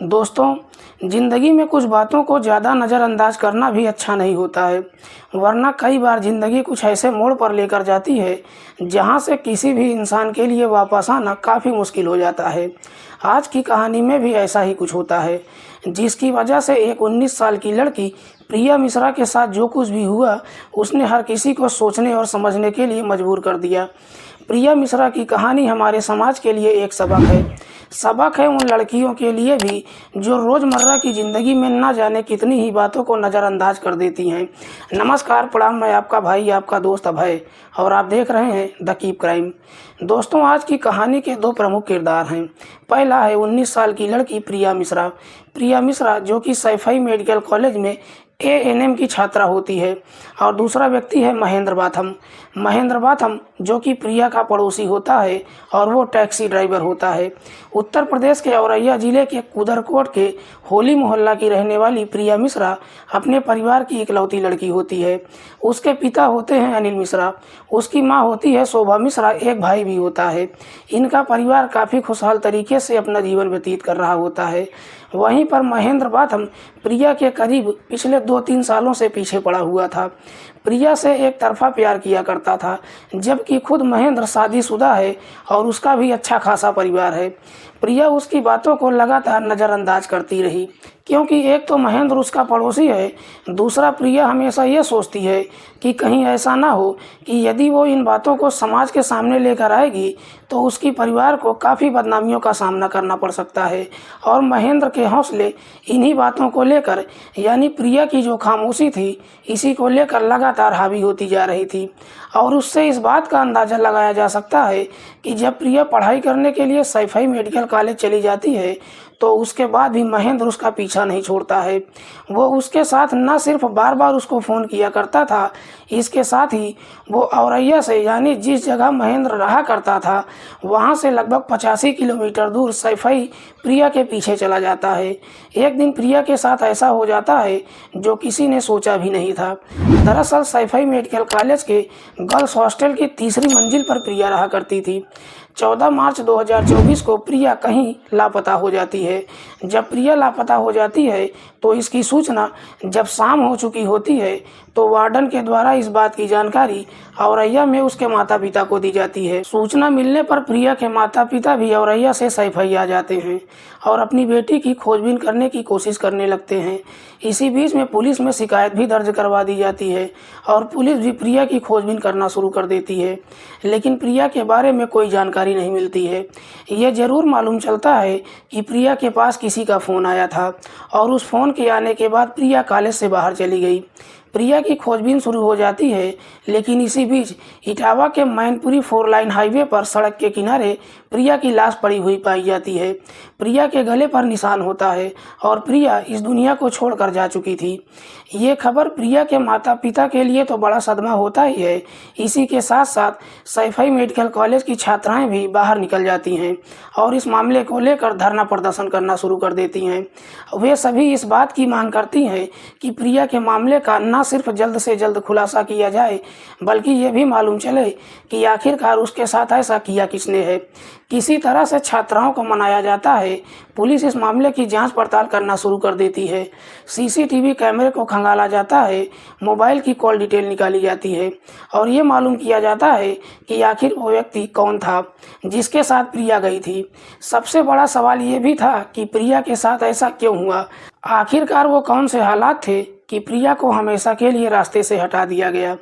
दोस्तों, ज़िंदगी में कुछ बातों को ज़्यादा नज़रअंदाज करना भी अच्छा नहीं होता है, वरना कई बार ज़िंदगी कुछ ऐसे मोड़ पर लेकर जाती है जहां से किसी भी इंसान के लिए वापस आना काफ़ी मुश्किल हो जाता है। आज की कहानी में भी ऐसा ही कुछ होता है, जिसकी वजह से एक 19 साल की लड़की प्रिया मिश्रा के साथ जो कुछ भी हुआ, उसने हर किसी को सोचने और समझने के लिए मजबूर कर दिया। प्रिया मिश्रा की कहानी हमारे समाज के लिए एक सबक है उन लड़कियों के लिए भी जो रोज़मर्रा की ज़िंदगी में ना जाने कितनी ही बातों को नज़रअंदाज कर देती हैं। नमस्कार, प्रणाम, मैं आपका भाई, आपका दोस्त अभय, और आप देख रहे हैं द कीप क्राइम। दोस्तों, आज की कहानी के दो प्रमुख किरदार हैं। पहला है 19 साल की लड़की प्रिया मिश्रा जो कि सैफई मेडिकल कॉलेज में एएनएम की छात्रा होती है, और दूसरा व्यक्ति है महेंद्र बाथम जो कि प्रिया का पड़ोसी होता है और वो टैक्सी ड्राइवर होता है। उत्तर प्रदेश के औरैया जिले के कुदरकोट के होली मोहल्ला की रहने वाली प्रिया मिश्रा अपने परिवार की इकलौती लड़की होती है। उसके पिता होते हैं अनिल मिश्रा, उसकी माँ होती है शोभा मिश्रा, एक भाई भी होता है। इनका परिवार काफ़ी खुशहाल तरीके से अपना जीवन व्यतीत कर रहा होता है। वहीं पर महेंद्र बाथम प्रिया के करीब पिछले 2-3 सालों से पीछे पड़ा हुआ था। प्रिया से एक तरफा प्यार किया करता था, जबकि खुद महेंद्र शादीशुदा है और उसका भी अच्छा खासा परिवार है। प्रिया उसकी बातों को लगातार नज़रअंदाज करती रही, क्योंकि एक तो महेंद्र उसका पड़ोसी है, दूसरा प्रिया हमेशा ये सोचती है कि कहीं ऐसा ना हो कि यदि वो इन बातों को समाज के सामने लेकर आएगी तो उसकी परिवार को काफ़ी बदनामियों का सामना करना पड़ सकता है। और महेंद्र के हौसले इन्हीं बातों को लेकर, यानी प्रिया की जो खामोशी थी, इसी को लेकर लगातार हावी होती जा रही थी। और उससे इस बात का अंदाज़ा लगाया जा सकता है कि जब प्रिया पढ़ाई करने के लिए सैफई मेडिकल कॉलेज चली जाती है तो उसके बाद भी महेंद्र उसका पीछा नहीं छोड़ता है। वो उसके साथ न सिर्फ बार बार उसको फ़ोन किया करता था, इसके साथ ही वो औरैया से, यानी जिस जगह महेंद्र रहा करता था, वहाँ से लगभग 85 किलोमीटर दूर सैफई प्रिया के पीछे चला जाता है। एक दिन प्रिया के साथ ऐसा हो जाता है जो किसी ने सोचा भी नहीं था। दरअसल सैफई मेडिकल कॉलेज के गर्ल्स हॉस्टल की तीसरी मंजिल पर प्रिया रहा करती थी। 14 मार्च 2024 को प्रिया कहीं लापता हो जाती है। जब प्रिया लापता हो जाती है तो इसकी सूचना जब शाम हो चुकी होती है तो वार्डन के द्वारा इस बात की जानकारी औरैया में उसके माता पिता को दी जाती है। सूचना मिलने पर प्रिया के माता पिता भी औरैया से सैफई आ जाते हैं और अपनी बेटी की खोजबीन करने की कोशिश करने लगते हैं। इसी बीच में पुलिस में शिकायत भी दर्ज करवा दी जाती है और पुलिस भी प्रिया की खोजबीन करना शुरू कर देती है, लेकिन प्रिया के बारे में कोई जानकारी नहीं मिलती है। यह जरूर मालूम चलता है कि प्रिया के पास किसी का फ़ोन आया था और उस फ़ोन के आने के बाद प्रिया कॉलेज से बाहर चली गई। प्रिया की खोजबीन शुरू हो जाती है, लेकिन इसी बीच इटावा के मैनपुरी 4 लाइन हाईवे पर सड़क के किनारे प्रिया की लाश पड़ी हुई पाई जाती है। प्रिया के गले पर निशान होता है और प्रिया इस दुनिया को छोड़कर जा चुकी थी। ये खबर प्रिया के माता पिता के लिए तो बड़ा सदमा होता ही है, इसी के साथ साथ सैफई मेडिकल कॉलेज की छात्राएं भी बाहर निकल जाती हैं और इस मामले को लेकर धरना प्रदर्शन करना शुरू कर देती हैं। वे सभी इस बात की मांग करती हैं कि प्रिया के मामले का न सिर्फ जल्द से जल्द खुलासा किया जाए, बल्कि ये भी मालूम चले कि आखिरकार उसके साथ ऐसा किया किसने है। किसी तरह से छात्राओं को मनाया जाता है। पुलिस इस मामले की जांच पड़ताल करना शुरू कर देती है। सीसीटीवी कैमरे को खंगाला जाता है, मोबाइल की कॉल डिटेल निकाली जाती है और ये मालूम किया जाता है कि आखिर वो व्यक्ति कौन था जिसके साथ प्रिया गई थी। सबसे बड़ा सवाल ये भी था कि प्रिया के साथ ऐसा क्यों हुआ। आखिरकार वो कौन से हालात थे कि प्रिया को हमेशा के लिए रास्ते से हटा दिया गया।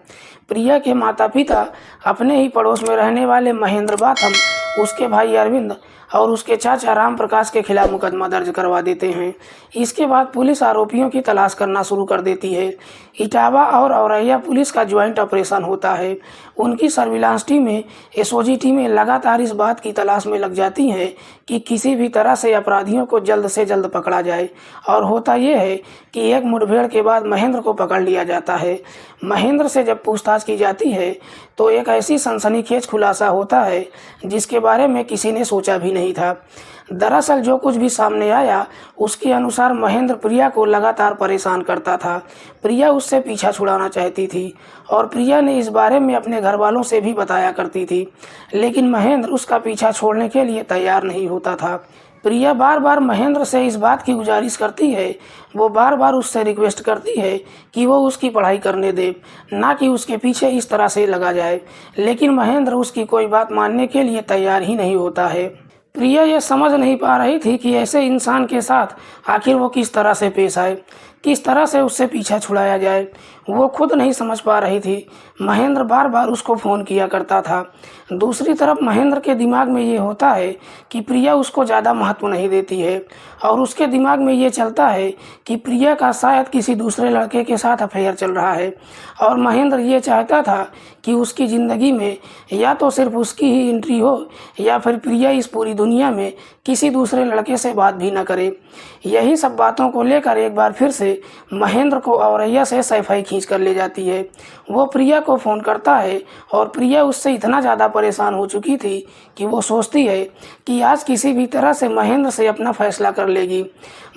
प्रिया के माता पिता अपने ही पड़ोस में रहने वाले महेंद्र बाथम, उसके भाई अरविंद और उसके चाचा राम प्रकाश के खिलाफ मुकदमा दर्ज करवा देते हैं। इसके बाद पुलिस आरोपियों की तलाश करना शुरू कर देती है। इटावा और औरैया पुलिस का ज्वाइंट ऑपरेशन होता है। उनकी सर्विलांस टीमें, एसओजी टीमें लगातार इस बात की तलाश में लग जाती हैं कि किसी भी तरह से अपराधियों को जल्द से जल्द पकड़ा जाए। और होता यह है कि एक मुठभेड़ के बाद महेंद्र को पकड़ लिया जाता है। महेंद्र से जब पूछताछ की जाती है तो एक ऐसी सनसनीखेज खुलासा होता है जिसके बारे में किसी ने सोचा भी नहीं था। दरअसल जो कुछ भी सामने आया उसके अनुसार महेंद्र प्रिया को लगातार परेशान करता था। प्रिया उससे पीछा छुड़ाना चाहती थी और प्रिया ने इस बारे में अपने घर वालों से भी बताया करती थी, लेकिन महेंद्र उसका पीछा छोड़ने के लिए तैयार नहीं होता था। प्रिया बार बार महेंद्र से इस बात की गुजारिश करती है, वो बार बार उससे रिक्वेस्ट करती है कि वो उसकी पढ़ाई करने दे, ना कि उसके पीछे इस तरह से लगा जाए। लेकिन महेंद्र उसकी कोई बात मानने के लिए तैयार ही नहीं होता है। प्रिया ये समझ नहीं पा रही थी कि ऐसे इंसान के साथ आखिर वो किस तरह से पेश आए, किस तरह से उससे पीछा छुड़ाया जाए। वो खुद नहीं समझ पा रही थी। महेंद्र बार बार उसको फ़ोन किया करता था। दूसरी तरफ महेंद्र के दिमाग में ये होता है कि प्रिया उसको ज़्यादा महत्व नहीं देती है, और उसके दिमाग में ये चलता है कि प्रिया का शायद किसी दूसरे लड़के के साथ अफेयर चल रहा है। और महेंद्र ये चाहता था कि उसकी ज़िंदगी में या तो सिर्फ उसकी ही एंट्री हो, या फिर प्रिया इस पूरी दुनिया में किसी दूसरे लड़के से बात भी न करे। यही सब बातों को लेकर एक बार फिर से महेंद्र को औरैया से सैफई खींच कर ले जाती है। वो प्रिया को फ़ोन करता है, और प्रिया उससे इतना ज़्यादा परेशान हो चुकी थी कि वो सोचती है कि आज किसी भी तरह से महेंद्र से अपना फैसला कर लेगी।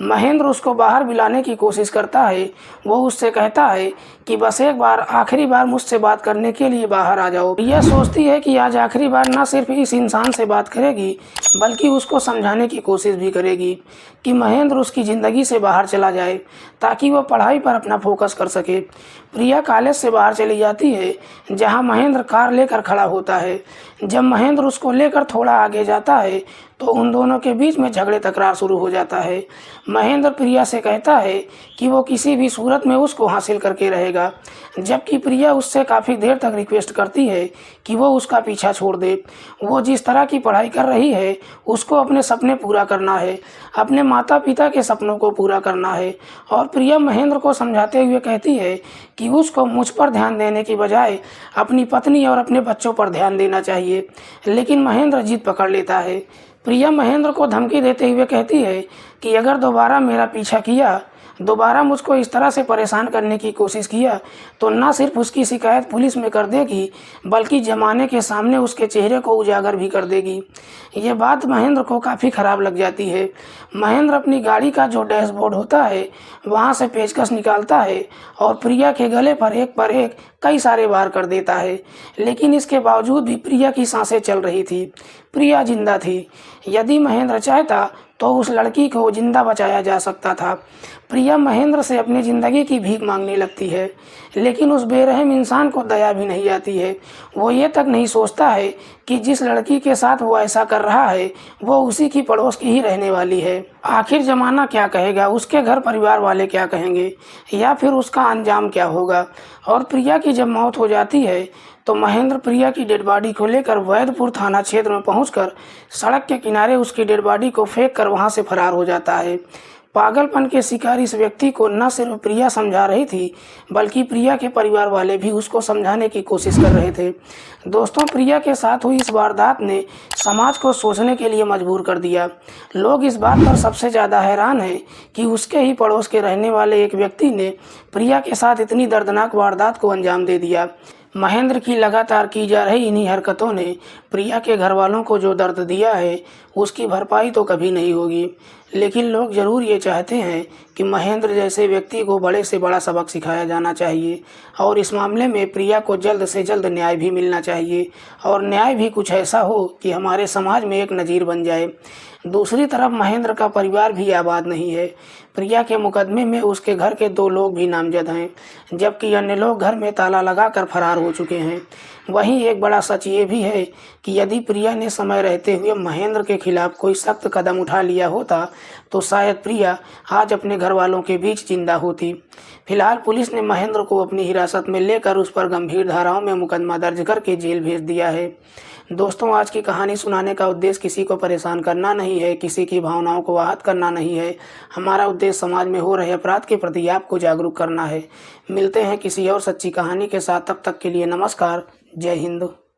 महेंद्र उसको बाहर बुलाने की कोशिश करता है। वो उससे कहता है कि बस एक बार, आखिरी बार मुझसे बात करने के लिए बाहर आ जाओ। प्रिया सोचती है कि आज आखिरी बार न सिर्फ इस इंसान से बात करेगी, बल्कि उसको समझाने की कोशिश भी करेगी कि महेंद्र उसकी ज़िंदगी से बाहर चला जाए, ताकि वो पढ़ाई पर अपना फोकस कर सके। प्रिया कॉलेज से बाहर चली जाती है, जहां महेंद्र कार लेकर खड़ा होता है। जब महेंद्र उसको लेकर थोड़ा आगे जाता है, तो उन दोनों के बीच में झगड़े तकरार शुरू हो जाता है। महेंद्र प्रिया से कहता है कि वो किसी भी सूरत में उसको हासिल करके रहेगा, जबकि प्रिया उससे काफ़ी देर तक रिक्वेस्ट करती है कि वो उसका पीछा छोड़ दे। वो जिस तरह की पढ़ाई कर रही है, उसको अपने सपने पूरा करना है, अपने माता पिता के सपनों को पूरा करना है। और प्रिया महेंद्र को समझाते हुए कहती है कि उसको मुझ पर ध्यान देने की बजाय अपनी पत्नी और अपने बच्चों पर ध्यान देना चाहिए। लेकिन महेंद्र जिद पकड़ लेता है। प्रिया महेंद्र को धमकी देते हुए कहती है कि अगर दोबारा मेरा पीछा किया, दोबारा मुझको इस तरह से परेशान करने की कोशिश किया, तो न सिर्फ उसकी शिकायत पुलिस में कर देगी, बल्कि जमाने के सामने उसके चेहरे को उजागर भी कर देगी। ये बात महेंद्र को काफ़ी ख़राब लग जाती है। महेंद्र अपनी गाड़ी का जो डैशबोर्ड होता है, वहाँ से पेचकस निकालता है और प्रिया के गले पर एक कई सारे वार कर देता है। लेकिन इसके बावजूद भी प्रिया की सांसें चल रही थी, प्रिया जिंदा थी। यदि महेंद्र चाहता तो उस लड़की को जिंदा बचाया जा सकता था। प्रिया महेंद्र से अपनी ज़िंदगी की भीख मांगने लगती है, लेकिन उस बेरहम इंसान को दया भी नहीं आती है। वो ये तक नहीं सोचता है कि जिस लड़की के साथ वो ऐसा कर रहा है, वो उसी की पड़ोस की ही रहने वाली है। आखिर ज़माना क्या कहेगा, उसके घर परिवार वाले क्या कहेंगे, या फिर उसका अंजाम क्या होगा। और प्रिया की जब मौत हो जाती है, तो महेंद्र प्रिया की डेड बॉडी को लेकर वैदपुर थाना क्षेत्र में पहुंचकर सड़क के किनारे उसकी डेड बॉडी को फेंक कर वहां से फरार हो जाता है। पागलपन के शिकार इस व्यक्ति को न सिर्फ प्रिया समझा रही थी, बल्कि प्रिया के परिवार वाले भी उसको समझाने की कोशिश कर रहे थे। दोस्तों, प्रिया के साथ हुई इस वारदात ने समाज को सोचने के लिए मजबूर कर दिया। लोग इस बात पर सबसे ज़्यादा हैरान हैं कि उसके ही पड़ोस के रहने वाले एक व्यक्ति ने प्रिया के साथ इतनी दर्दनाक वारदात को अंजाम दे दिया। महेंद्र की लगातार की जा रही इन्हीं हरकतों ने प्रिया के घर वालों को जो दर्द दिया है, उसकी भरपाई तो कभी नहीं होगी। लेकिन लोग ज़रूर ये चाहते हैं कि महेंद्र जैसे व्यक्ति को बड़े से बड़ा सबक सिखाया जाना चाहिए, और इस मामले में प्रिया को जल्द से जल्द न्याय भी मिलना चाहिए, और न्याय भी कुछ ऐसा हो कि हमारे समाज में एक नज़ीर बन जाए। दूसरी तरफ महेंद्र का परिवार भी आबाद नहीं है। प्रिया के मुकदमे में उसके घर के 2 लोग भी नामजद हैं, जबकि अन्य लोग घर में ताला लगाकर फरार हो चुके हैं। वहीं एक बड़ा सच ये भी है कि यदि प्रिया ने समय रहते हुए महेंद्र के खिलाफ कोई सख्त कदम उठा लिया होता, तो शायद प्रिया आज अपने घर वालों के बीच जिंदा होती। फिलहाल पुलिस ने महेंद्र को अपनी हिरासत में लेकर उस पर गंभीर धाराओं में मुकदमा दर्ज करके जेल भेज दिया है। दोस्तों, आज की कहानी सुनाने का उद्देश्य किसी को परेशान करना नहीं है, किसी की भावनाओं को आहत करना नहीं है। हमारा उद्देश्य समाज में हो रहे अपराध के प्रति आपको जागरूक करना है। मिलते हैं किसी और सच्ची कहानी के साथ, तब तक के लिए नमस्कार। जय हिंद।